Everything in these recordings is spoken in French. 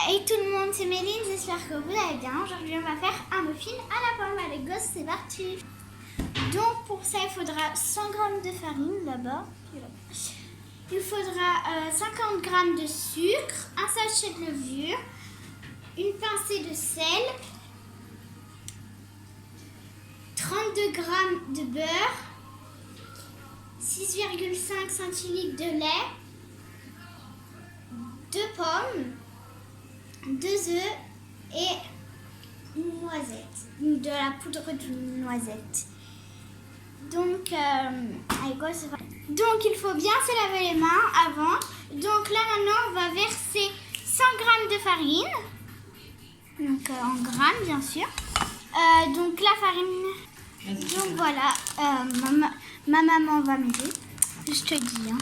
Hey tout le monde, c'est Méline, j'espère que vous allez bien. Aujourd'hui on va faire un muffin à la pomme. Allez go, c'est parti. Donc pour ça il faudra 100 g de farine là-bas. Il faudra 50 g de sucre, un sachet de levure, une pincée de sel, 32 g de beurre, 6,5 centilitres de lait, 2 pommes, 2 œufs et une noisette, de la poudre de noisette. Donc, donc il faut bien se laver les mains avant. Donc là maintenant on va verser 100 g de farine, donc en grammes bien sûr. Donc la farine, donc voilà, ma maman va m'aider, je te dis.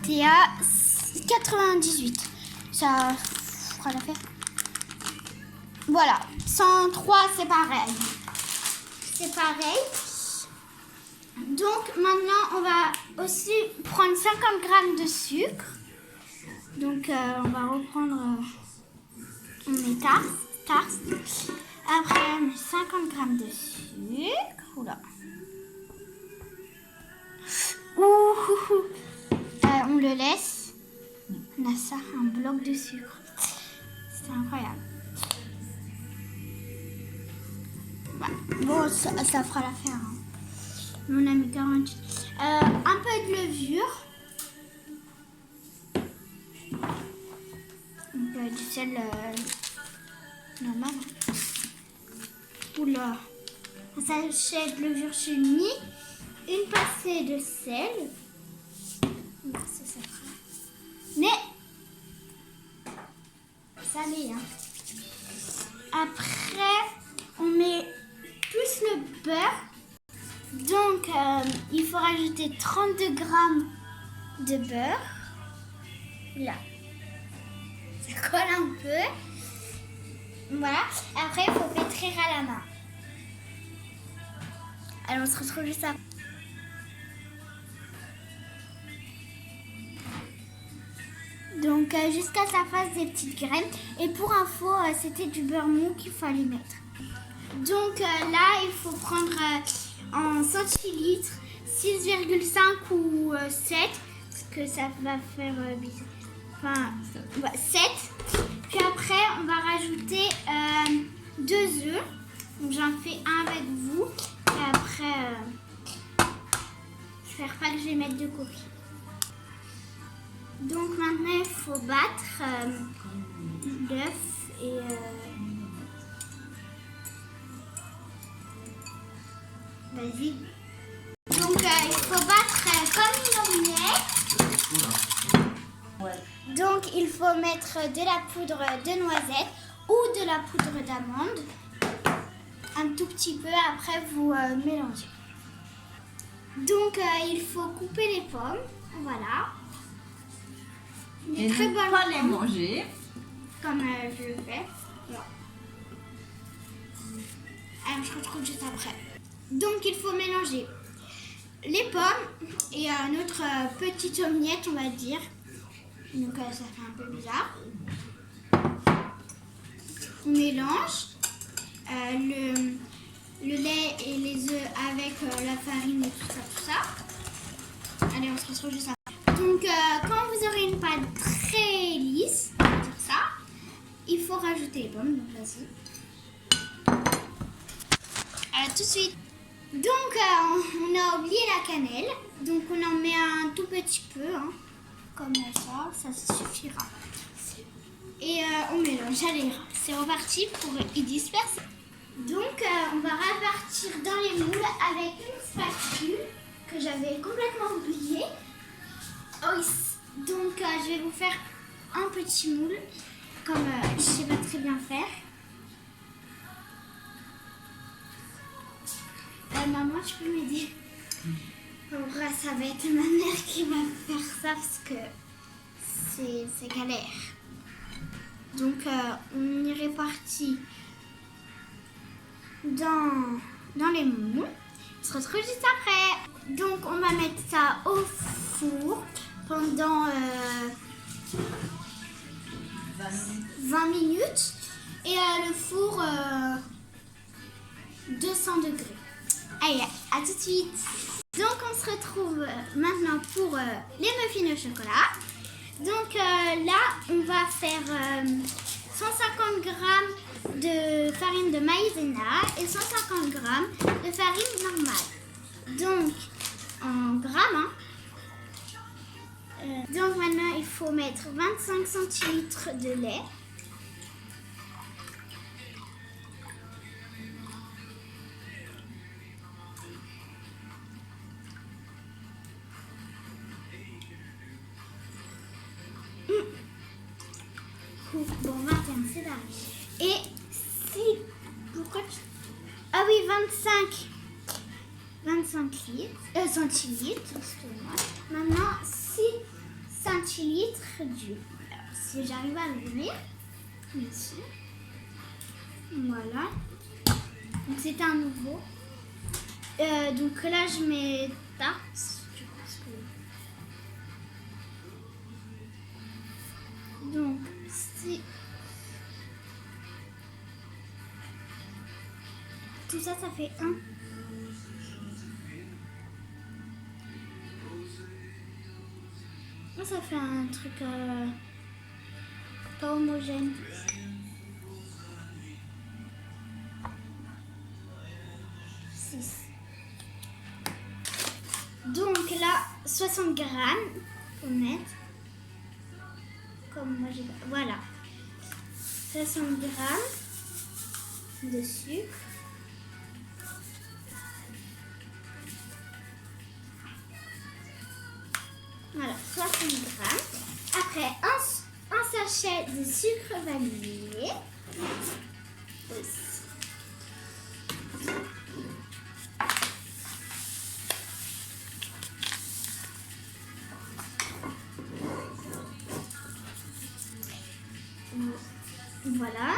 C'est à 98. Ça fera l'affaire. Voilà, 103 c'est pareil. C'est pareil. Donc maintenant on va aussi prendre 50 g de sucre. Donc on va reprendre mes tasses. Après on met 50 g de sucre. Oula. On le laisse. On a ça, un bloc de sucre. C'est incroyable. Voilà. Bon, ça fera l'affaire. On a mis 48. Un peu de levure. Donc, du sel normal. Oula. Un sachet de levure chenille. Une pincée de sel. Ça fera. Mais salé, hein. Après, on met plus le beurre. Donc, il faut rajouter 32 g de beurre. Là. Ça colle un peu. Voilà. Après, il faut pétrir à la main. Alors, on se retrouve juste après. Donc jusqu'à ça fasse des petites graines. Et pour info, c'était du beurre mou qu'il fallait mettre. Donc là, il faut prendre en centilitres 6,5 ou 7. Parce que ça va faire enfin, 7. Puis après, on va rajouter 2 œufs. Donc j'en fais un avec vous. Et après, j'espère pas que je vais mettre de coquilles. Donc maintenant il faut battre l'œuf et vas-y. Donc il faut battre comme une omelette. Donc il faut mettre de la poudre de noisette ou de la poudre d'amande. Un tout petit peu, après vous mélangez. Donc il faut couper les pommes, voilà. Et très ne pas les manger. Comme je le fais. Alors, je retrouve juste après. Donc, il faut mélanger les pommes et notre petite omelette, on va dire. Donc, ça fait un peu bizarre. On mélange le lait et les œufs avec la farine et tout ça. Allez, on se retrouve juste après. Donc, quand vous aurez une pâte très lisse, comme ça, il faut rajouter les pommes. Donc, vas-y. Tout de suite. Donc, on a oublié la cannelle. Donc, on en met un tout petit peu, hein, comme ça suffira. Et on mélange. Allez, c'est reparti pour y disperser. Donc, on va repartir dans les moules avec une spatule que j'avais complètement oubliée. Donc je vais vous faire un petit moule comme je sais pas très bien faire. Maman, tu peux m'aider? En vrai, ça va être ma mère qui va faire ça parce que c'est galère. Donc on y répartit dans les moules. On se retrouve juste après. Donc on va mettre ça au four pendant 20 minutes et le four 200 degrés. Allez, à tout de suite. Donc on se retrouve maintenant pour les muffins au chocolat. Donc là on va faire 150 g de farine de maïzena et 150 g de farine normale. Donc en grammes. Donc maintenant il faut mettre 25 centilitres de lait. Bon, 21, c'est là. Et si... Pourquoi tu... Ah oui, 25 centilitres, excuse-moi. Maintenant, 6 centilitres d'huile. Si j'arrive à le lire, ici. Voilà. Donc, c'est un nouveau. Donc là, je mets tasse. Donc, si... Tout ça, ça fait 1. Ça fait un truc pas homogène. Donc là, 60 grammes, faut mettre. Comme moi j'ai... Voilà. 60 grammes de sucre. Voilà, 60 grammes. Après, un sachet de sucre vanillé. Aussi. Voilà.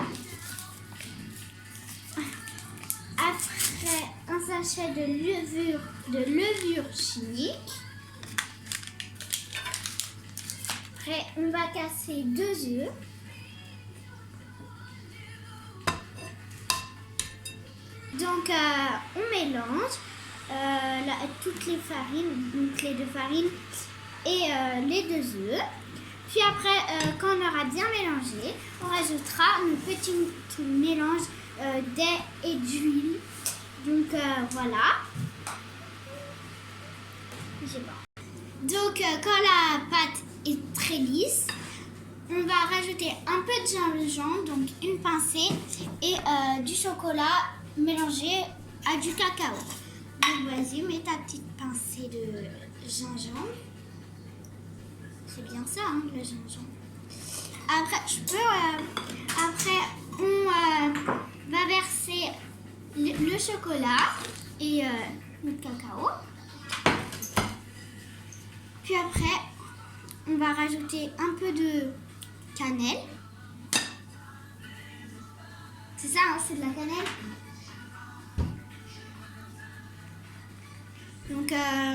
Après, un sachet de levure chimique. Après, on va casser 2 œufs. Donc, on mélange toutes les farines, donc les 2 farines et les 2 œufs. Puis après, quand on aura bien mélangé, on rajoutera un petit mélange d'ail et d'huile. Donc voilà. Donc quand la pâte est très lisse, on va rajouter un peu de gingembre, donc une pincée, et du chocolat mélangé à du cacao. Donc vas-y, mets ta petite pincée de gingembre. C'est bien ça, hein, le gingembre. Après, on va verser le chocolat et le cacao. Puis après, on va rajouter un peu de cannelle. C'est ça, hein, c'est de la cannelle. Donc,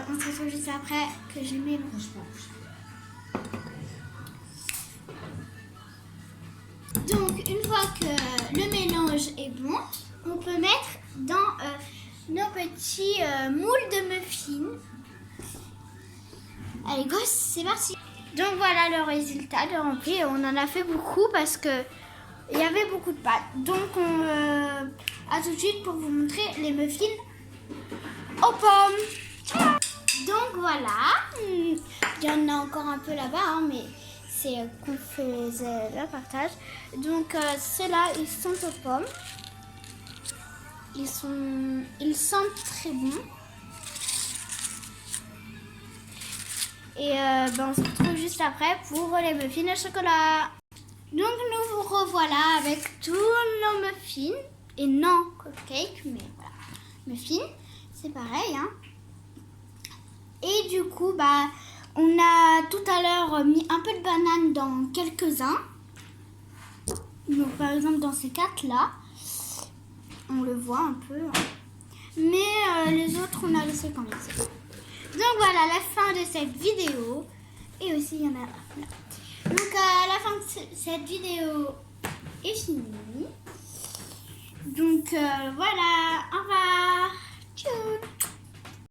on se retrouve juste après que je mélange. Donc, une fois que le mélange est bon, on peut mettre dans nos petits moules de muffins. Allez, gosse, c'est parti. Donc voilà le résultat de rempli. On en a fait beaucoup parce que il y avait beaucoup de pâtes. Donc à tout de suite pour vous montrer les muffins aux pommes. Ciao. Donc voilà, il y en a encore un peu là-bas, hein, mais c'est qu'on faisait le partage. Donc ceux-là, ils sont aux pommes. Ils sentent très bon. Et on se retrouve juste après pour les muffins au chocolat. Donc nous vous revoilà avec tous nos muffins. Et non cupcake, mais voilà. Muffins, c'est pareil, hein. Et du coup, on a tout à l'heure mis un peu de banane dans quelques-uns. Donc par exemple dans ces 4 là, on le voit un peu. Mais les autres, on a laissé comme ça. Donc voilà la fin de cette vidéo. Et aussi il y en a là. Donc à la fin de cette vidéo, est fini. Donc voilà.